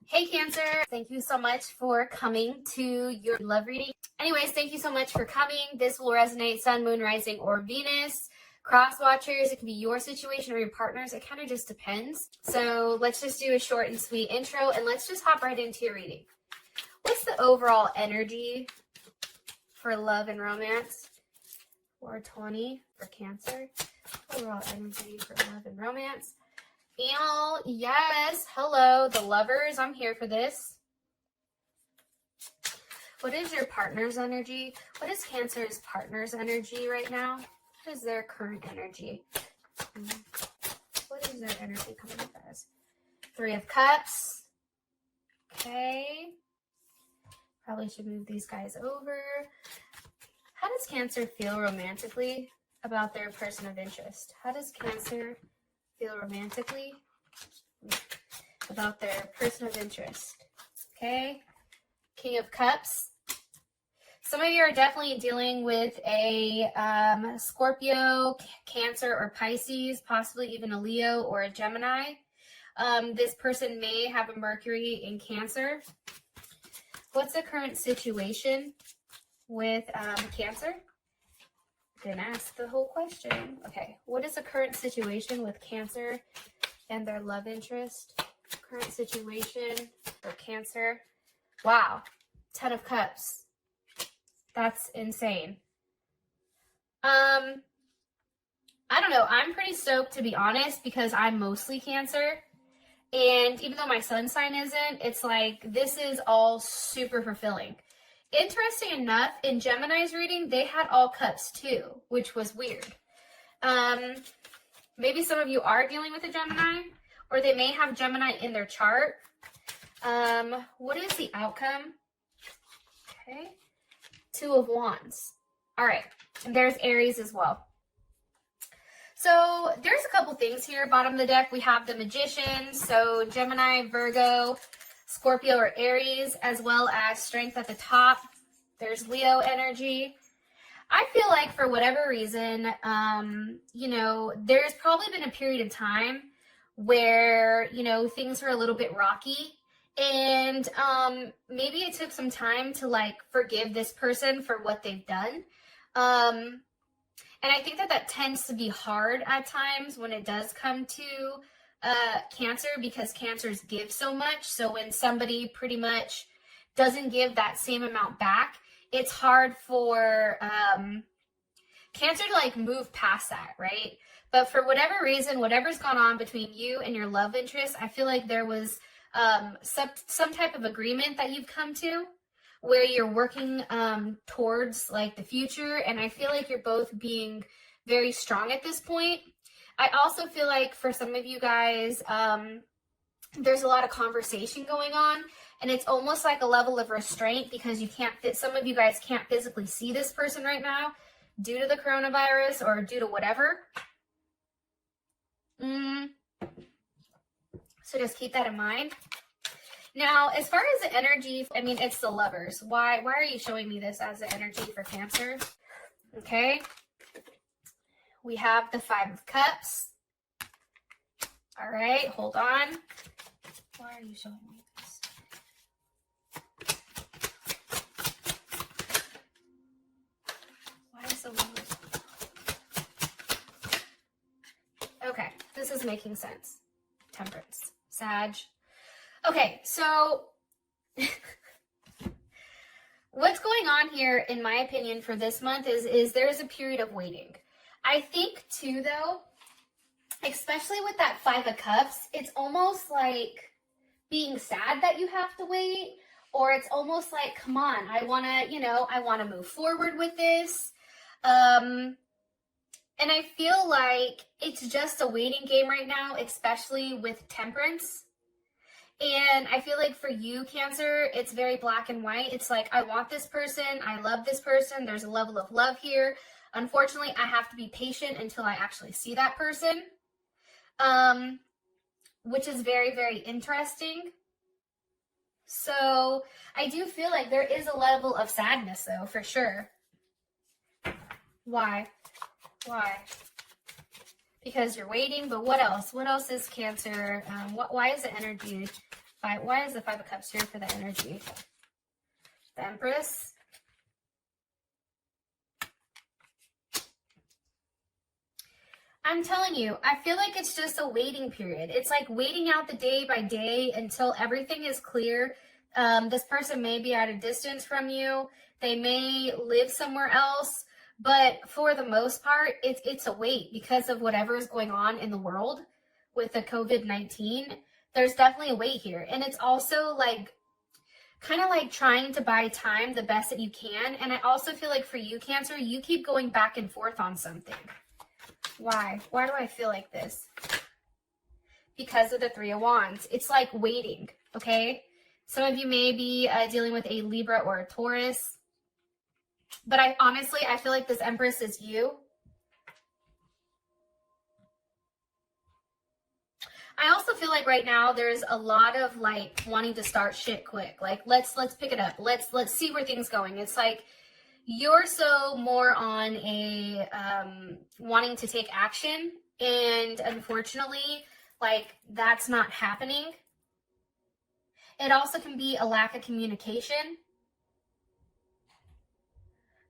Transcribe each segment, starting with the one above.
Hey Cancer, thank you so much for coming to your love reading. Anyways, thank you so much for coming. This will resonate Sun, Moon, Rising, or Venus. Cross watchers, it can be your situation or your partner's. It kind of just depends. So let's just do a short and sweet intro and let's just hop right into your reading. What's the overall energy for love and romance? 420 for Cancer. Overall energy for love and romance. Yes, hello, the lovers. I'm here for this. What is your partner's energy? What is Cancer's partner's energy right now? What is their current energy? What is their energy coming up as? 3 of Cups. Okay. Probably should move these guys over. How does Cancer feel romantically about their person of interest? How does Cancer feel romantically about their person of interest? Okay. King of Cups. Some of you are definitely dealing with a Scorpio, Cancer, or Pisces, possibly even a Leo or a Gemini. This person may have a Mercury in Cancer. What's the current situation with Cancer? Didn't ask the whole question. Okay, what is the current situation with Cancer and their love interest? Current situation for Cancer. Wow, 10 of Cups. That's insane. I don't know. I'm pretty stoked, to be honest, because I'm mostly Cancer. And even though my sun sign isn't, it's like this is all super fulfilling. Interesting enough, in Gemini's reading, they had all cups too, which was weird. Maybe some of you are dealing with a Gemini, or they may have Gemini in their chart. What is the outcome? Okay. 2 of Wands. All right. And there's Aries as well. So there's a couple things here. Bottom of the deck, we have the Magician. So Gemini, Virgo, Scorpio, or Aries, as well as Strength at the top. There's Leo energy. I feel like for whatever reason, there's probably been a period of time where, things were a little bit rocky. And maybe it took some time to forgive this person for what they've done. And I think that tends to be hard at times when it does come to Cancer, because Cancers give so much. So when somebody pretty much doesn't give that same amount back, it's hard for Cancer to move past that, right? But for whatever reason, whatever's gone on between you and your love interest, I feel like there was some type of agreement that you've come to where you're working towards the future. And I feel like you're both being very strong at this point. I also feel like for some of you guys, there's a lot of conversation going on, and it's almost like a level of restraint because some of you guys can't physically see this person right now due to the coronavirus or due to whatever. So just keep that in mind. Now, as far as the energy, it's the Lovers. Why are you showing me this as the energy for Cancer? Okay. We have the 5 of Cups. All right, hold on. Why are you showing me this? Why is the Lovers? Okay, this is making sense. Temperance. Sag. Okay, so what's going on here, in my opinion, for this month is there's a period of waiting. I think, too, though, especially with that 5 of Cups, it's almost like being sad that you have to wait, or it's almost like, come on, I want to move forward with this. And I feel like it's just a waiting game right now, especially with Temperance. And I feel like for you, Cancer, it's very black and white. It's like, I want this person. I love this person. There's a level of love here. Unfortunately, I have to be patient until I actually see that person, which is very, very interesting. So I do feel like there is a level of sadness, though, for sure. Why? Because you're waiting, but what else? What else is Cancer? Why is the energy Why is the Five of Cups here for the energy? The Empress. I'm telling you, I feel like it's just a waiting period. It's like waiting out the day by day until everything is clear. This person may be at a distance from you. They may live somewhere else. But for the most part, it's a wait because of whatever is going on in the world with the COVID-19. There's definitely a wait here. And it's also like kind of like trying to buy time the best that you can. And I also feel like for you, Cancer, you keep going back and forth on something. Why? Why do I feel like this? Because of the Three of Wands. It's like waiting, okay? Some of you may be dealing with a Libra or a Taurus. But I feel like this Empress is you. I also feel like right now there's a lot of like wanting to start shit quick. Like let's pick it up. Let's see where things going. It's like you're so more on a wanting to take action, and unfortunately, like that's not happening. It also can be a lack of communication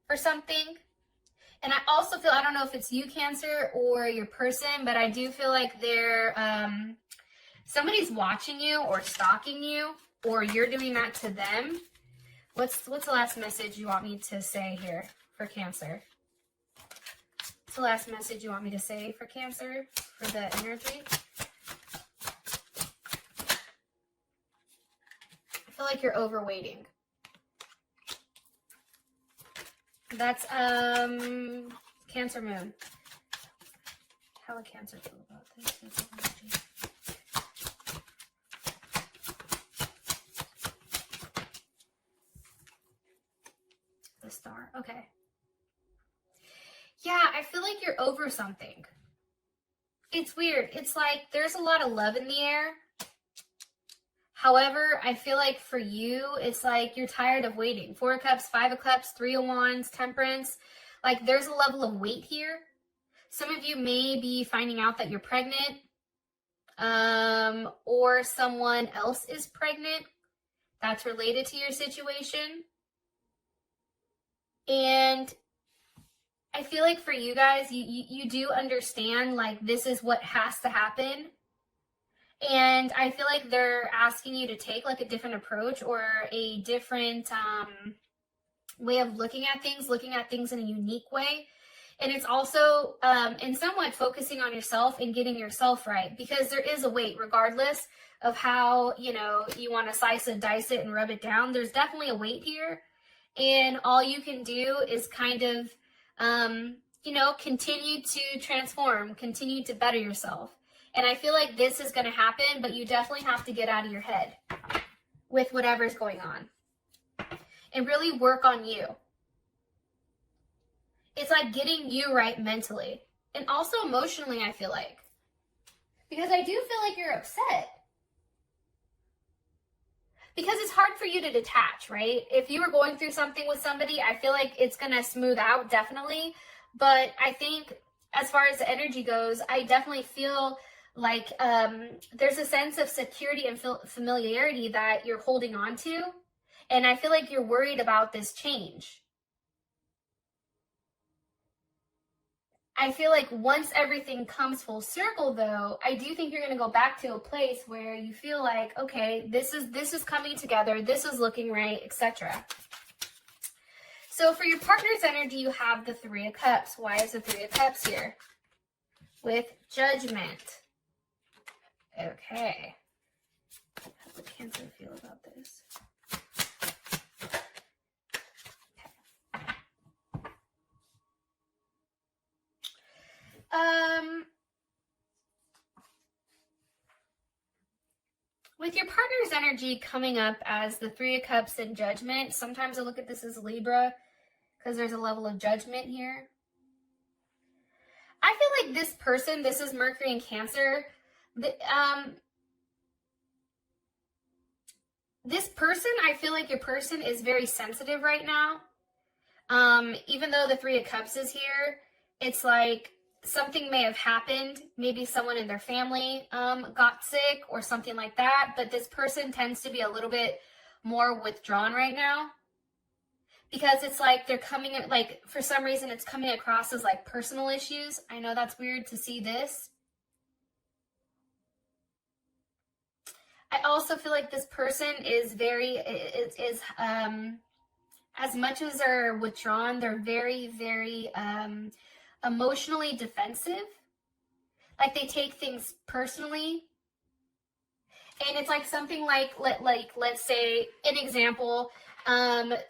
for something. And I also feel, I don't know if it's you, Cancer, or your person, but I do feel like they're, somebody's watching you or stalking you, or you're doing that to them. What's the last message you want me to say here for Cancer? What's the last message you want me to say for Cancer, for the energy? I feel like you're overweighting. That's Cancer moon. How would Cancer feel about this? The Star. Okay. Yeah, I feel like you're over something. It's weird. It's like there's a lot of love in the air. However, I feel like for you, it's like you're tired of waiting. Four of Cups, Five of Cups, Three of Wands, Temperance. Like there's a level of wait here. Some of you may be finding out that you're pregnant, or someone else is pregnant that's related to your situation. And I feel like for you guys, you do understand like this is what has to happen. And I feel like they're asking you to take like a different approach or a different way of looking at things in a unique way. And it's also in somewhat focusing on yourself and getting yourself right, because there is a weight regardless of how, you know, you want to slice it, dice it, and rub it down. There's definitely a weight here. And all you can do is kind of, you know, continue to transform, continue to better yourself. And I feel like this is going to happen, but you definitely have to get out of your head with whatever's going on and really work on you. It's like getting you right mentally and also emotionally, I feel like. Because I do feel like you're upset. Because it's hard for you to detach, right? If you were going through something with somebody, I feel like it's going to smooth out, definitely. But I think as far as the energy goes, I definitely feel like there's a sense of security and familiarity that you're holding on to. And I feel like you're worried about this change. I feel like once everything comes full circle, though, I do think you're going to go back to a place where you feel like, okay, this is coming together, this is looking right, etc. So for your partner's energy, you have the Three of Cups. Why is the Three of Cups here? With Judgment. Okay. How does Cancer feel about this? With your partner's energy coming up as the Three of Cups and Judgment, sometimes I look at this as Libra because there's a level of judgment here. I feel like this person, this is Mercury and Cancer, this person, I feel like your person is very sensitive right now. Even though the Three of Cups is here, it's like something may have happened. Maybe someone in their family got sick or something like that. But this person tends to be a little bit more withdrawn right now. Because it's like they're coming, like, for some reason it's coming across as like personal issues. I know that's weird to see this. I also feel like this person is as much as they're withdrawn, they're very, very emotionally defensive. Like they take things personally. And it's like something like let's say, an example,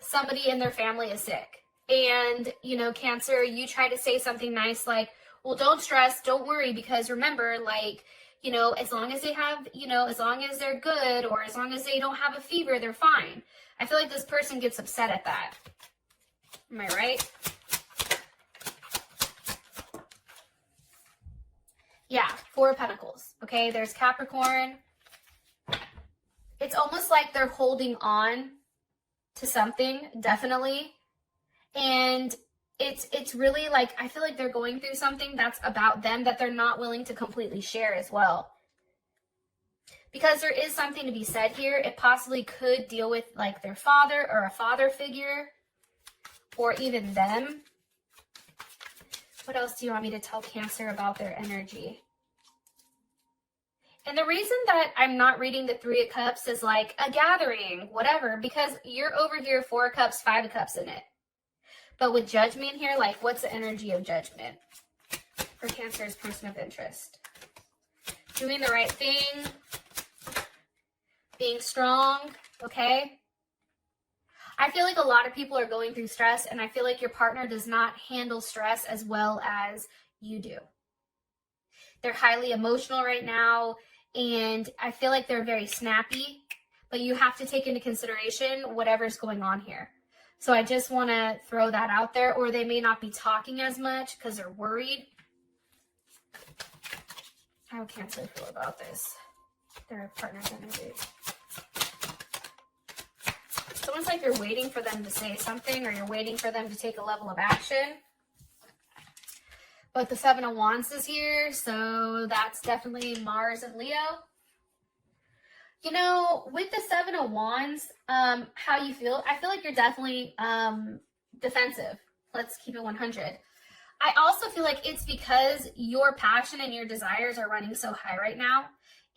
somebody in their family is sick. And, you know, Cancer, you try to say something nice like, well, don't stress, don't worry, because remember, like, you know, as long as they have, you know, as long as they're good, or as long as they don't have a fever, they're fine. I feel like this person gets upset at that. Am I right? Yeah, Four of Pentacles. Okay, there's Capricorn. It's almost like they're holding on to something, definitely. And it's really like, I feel like they're going through something that's about them that they're not willing to completely share as well. Because there is something to be said here. It possibly could deal with like their father or a father figure, or even them. What else do you want me to tell Cancer about their energy? And the reason that I'm not reading the Three of Cups is like a gathering, whatever, because you're over here, Four of Cups, Five of Cups in it. But with Judgment here, like, what's the energy of Judgment for Cancer's person of interest? Doing the right thing, being strong, okay? I feel like a lot of people are going through stress, and I feel like your partner does not handle stress as well as you do. They're highly emotional right now, and I feel like they're very snappy, but you have to take into consideration whatever's going on here. So I just want to throw that out there, or they may not be talking as much because they're worried. How Cancer feel about this? Their partner's energy. It's almost like you're waiting for them to say something, or you're waiting for them to take a level of action. But the Seven of Wands is here, so that's definitely Mars and Leo. You know, with the Seven of Wands, how you feel, I feel like you're definitely defensive. Let's keep it 100. I also feel like it's because your passion and your desires are running so high right now.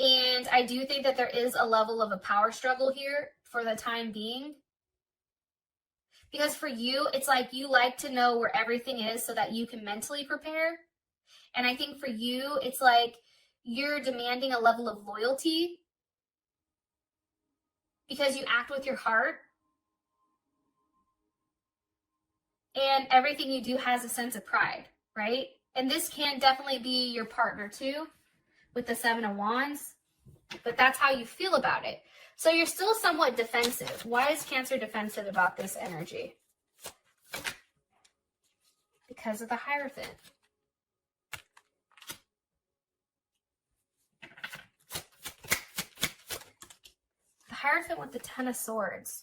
And I do think that there is a level of a power struggle here for the time being. Because for you, it's like you like to know where everything is so that you can mentally prepare. And I think for you, it's like you're demanding a level of loyalty because you act with your heart. And everything you do has a sense of pride, right? And this can definitely be your partner too, with the Seven of Wands. But that's how you feel about it. So you're still somewhat defensive. Why is Cancer defensive about this energy? Because of the Hierophant. The Hierophant with the Ten of Swords.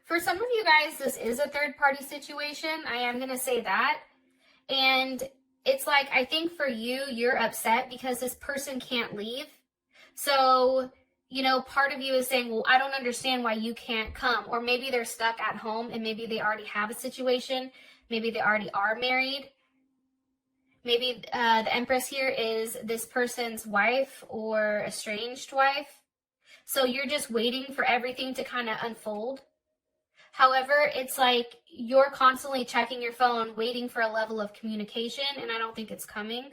For some of you guys, this is a third-party situation. I am going to say that. And it's like, I think for you, you're upset because this person can't leave. So, you know, part of you is saying, well, I don't understand why you can't come. Or maybe they're stuck at home and maybe they already have a situation. Maybe they already are married. Maybe the Empress here is this person's wife or estranged wife. So you're just waiting for everything to kind of unfold. However, it's like you're constantly checking your phone, waiting for a level of communication, and I don't think it's coming.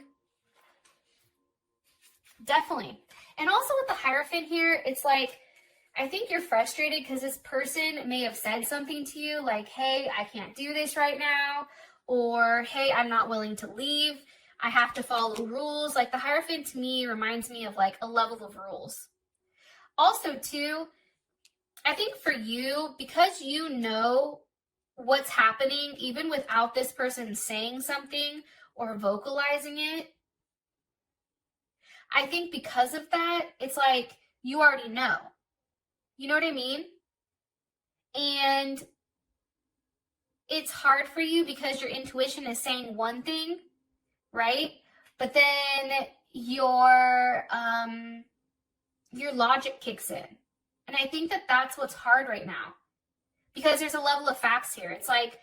Definitely. And also with the Hierophant here, it's like, I think you're frustrated because this person may have said something to you like, hey, I can't do this right now, or hey, I'm not willing to leave. I have to follow rules. Like the Hierophant to me reminds me of like a level of rules. Also too, I think for you, because you know what's happening, even without this person saying something or vocalizing it, I think because of that, it's like you already know. You know what I mean? And it's hard for you because your intuition is saying one thing, right? But then your logic kicks in. And I think that that's what's hard right now. Because there's a level of facts here. It's like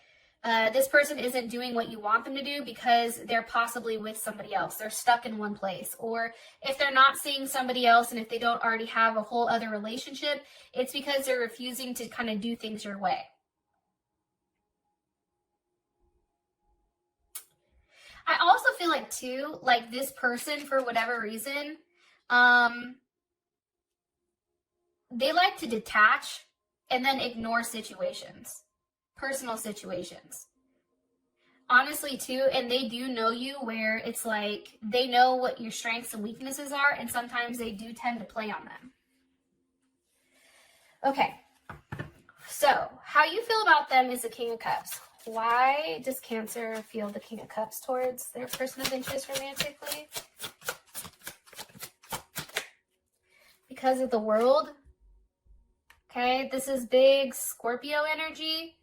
this person isn't doing what you want them to do because they're possibly with somebody else. They're stuck in one place. Or if they're not seeing somebody else and if they don't already have a whole other relationship, it's because they're refusing to kind of do things your way. I also feel like too, like this person, for whatever reason, they like to detach and then ignore situations, personal situations. Honestly too, and they do know you where it's like they know what your strengths and weaknesses are, and sometimes they do tend to play on them. Okay, so how you feel about them is the King of Cups. Why does Cancer feel the King of Cups towards their person of interest romantically? Because of the World. Okay, this is big Scorpio energy.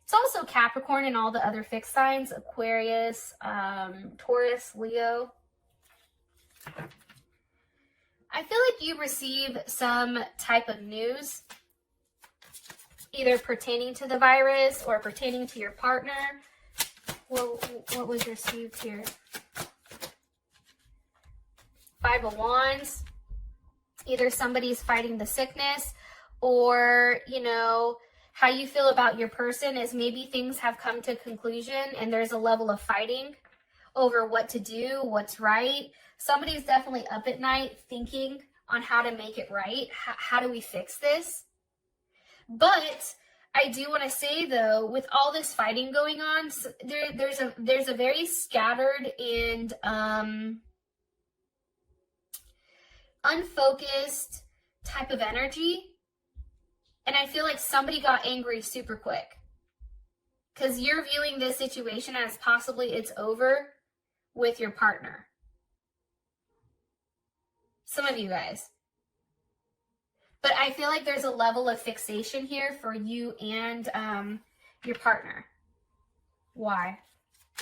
It's also Capricorn and all the other fixed signs, Aquarius, Taurus, Leo. I feel like you receive some type of news, either pertaining to the virus or pertaining to your partner. What was received here? Five of Wands. Either somebody's fighting the sickness, or, you know, how you feel about your person is maybe things have come to conclusion and there's a level of fighting over what to do, what's right. Somebody's definitely up at night thinking on how to make it right. How do we fix this? But I do want to say, though, with all this fighting going on, there's a very scattered and unfocused type of energy. And I feel like somebody got angry super quick. Because you're viewing this situation as possibly it's over with your partner. Some of you guys. But I feel like there's a level of fixation here for you and your partner. Why?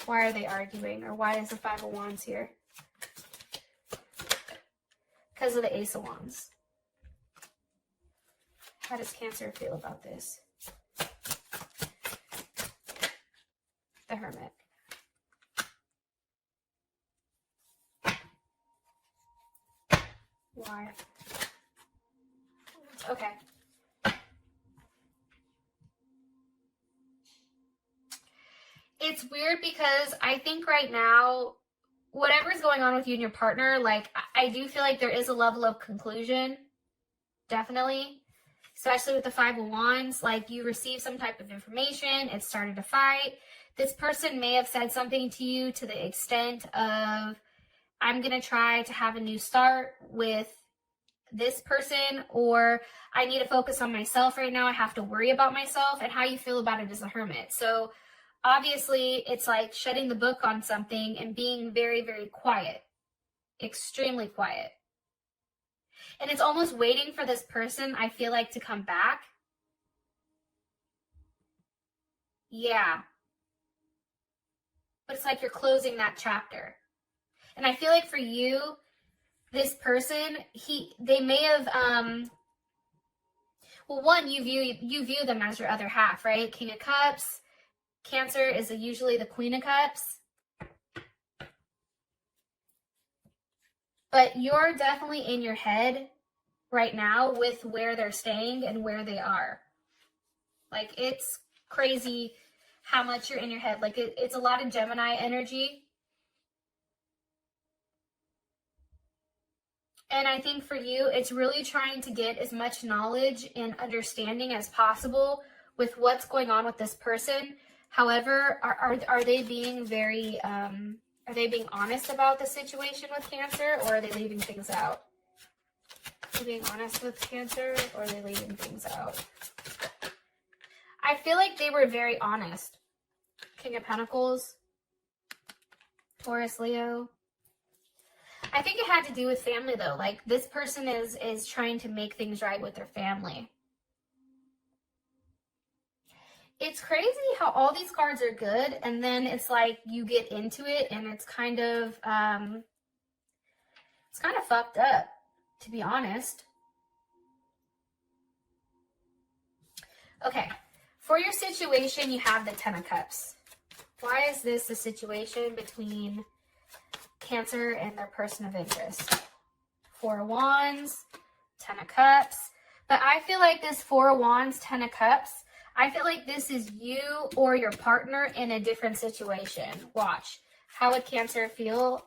Why are they arguing? Or why is the Five of Wands here? Because of the Ace of Wands. How does Cancer feel about this? The Hermit. Why? Okay. It's weird because I think right now, whatever's going on with you and your partner, like, I do feel like there is a level of conclusion. Definitely. Especially with the Five of Wands, like you receive some type of information, it started a fight. This person may have said something to you to the extent of, I'm going to try to have a new start with this person, or I need to focus on myself right now. I have to worry about myself, and how you feel about it as a hermit. So obviously it's like shutting the book on something and being very, very quiet, extremely quiet. And it's almost waiting for this person, I feel like, to come back. Yeah. But it's like you're closing that chapter. And I feel like for you, this person, they may have, well, one, you view them as your other half, right? King of Cups. Cancer is usually the Queen of Cups. But you're definitely in your head right now with where they're staying and where they are. Like, it's crazy how much you're in your head. Like, it's a lot of Gemini energy. And I think for you, it's really trying to get as much knowledge and understanding as possible with what's going on with this person. However, are they being very, are they being honest about the situation with Cancer, or are they leaving things out? Are they being honest with Cancer, or are they leaving things out? I feel like they were very honest. King of Pentacles, Taurus, Leo. I think it had to do with family though. Like this person is trying to make things right with their family. It's crazy how all these cards are good, and then it's like you get into it and it's kind of fucked up, to be honest. Okay, for your situation, you have the 10 of Cups. Why is this a situation between Cancer and their person of interest? 4 of Wands, 10 of Cups. But I feel like this 4 of Wands, 10 of Cups, I feel like this is you or your partner in a different situation. Watch. How does Cancer feel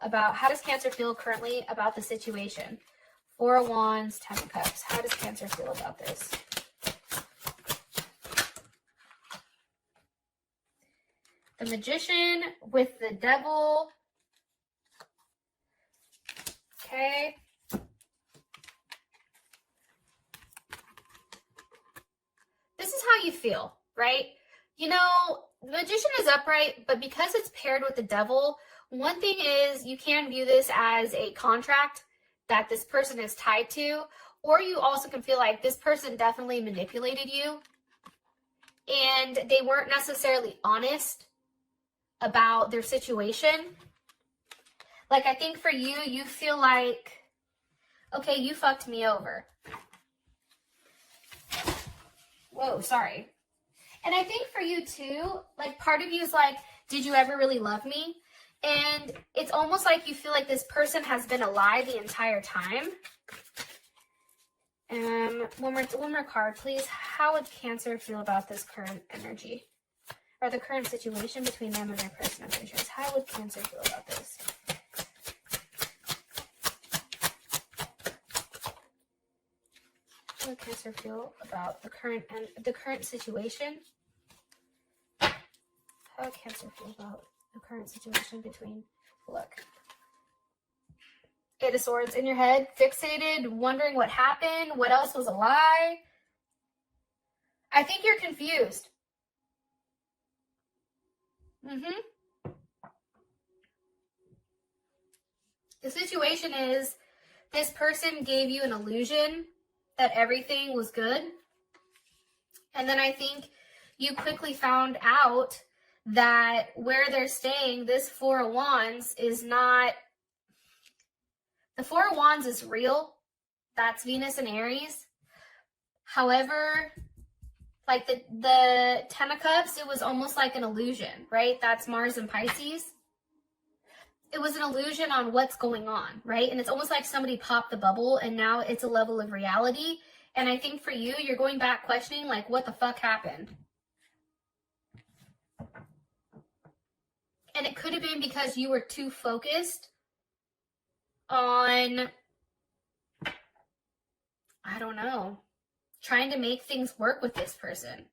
currently about the situation? 4 of Wands, 10 of Cups. How does Cancer feel about this? The Magician with the Devil. Okay. This is how you feel, right? You know, the Magician is upright, but because it's paired with the Devil, one thing is you can view this as a contract that this person is tied to, or you also can feel like this person definitely manipulated you and they weren't necessarily honest about their situation. Like, I think for you, you feel like, okay, you fucked me over. Whoa, sorry. And I think for you too, like part of you is like, did you ever really love me? And it's almost like you feel like this person has been a lie the entire time. One more card, please. How would Cancer feel about this current energy? Or the current situation between them and their person of interest? How would Cancer feel about this? How would Cancer feel about the current situation? How would Cancer feel about the current situation between, look. 8 of Swords in your head, fixated, wondering what happened, what else was a lie. I think you're confused. The situation is this person gave you an illusion that everything was good. And then I think you quickly found out that where they're staying, this 4 of Wands is not, the 4 of Wands is real. That's Venus and Aries. However, like the 10 of Cups, it was almost like an illusion, right? That's Mars and Pisces. It was an illusion on what's going on, right? And it's almost like somebody popped the bubble and now it's a level of reality. And I think for you, you're going back questioning, like, what the fuck happened? And it could have been because you were too focused on, I don't know, trying to make things work with this person.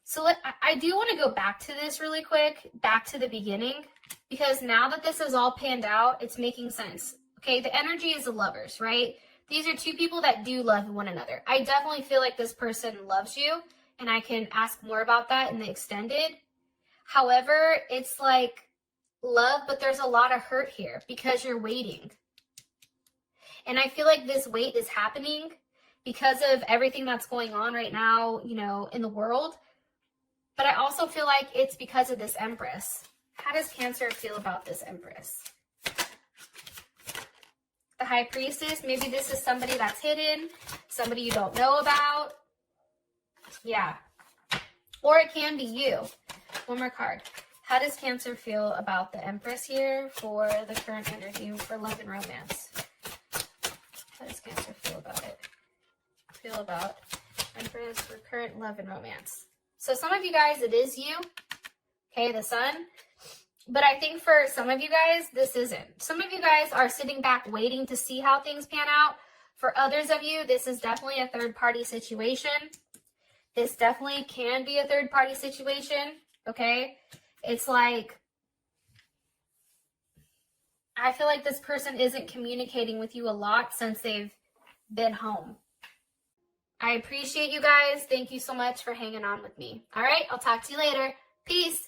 So I do want to go back to this really quick, back to the beginning, because now that this is all panned out, it's making sense. Okay, the energy is the lovers, right? These are two people that do love one another. I definitely feel like this person loves you, and I can ask more about that in the extended. However, it's like love, but there's a lot of hurt here because you're waiting. And I feel like this wait is happening because of everything that's going on right now, you know, in the world. But I also feel like it's because of this Empress. How does Cancer feel about this Empress? The High Priestess, maybe this is somebody that's hidden, somebody you don't know about. Yeah. Or it can be you. One more card. How does Cancer feel about the Empress here for the current energy for love and romance? How does Cancer feel about it? Feel about Empress for current love and romance. So some of you guys, it is you. Okay, the Sun. But I think for some of you guys, this isn't. Some of you guys are sitting back waiting to see how things pan out. For others of you, this is definitely a third-party situation. This definitely can be a third-party situation, okay? It's like, I feel like this person isn't communicating with you a lot since they've been home. I appreciate you guys. Thank you so much for hanging on with me. All right, I'll talk to you later. Peace.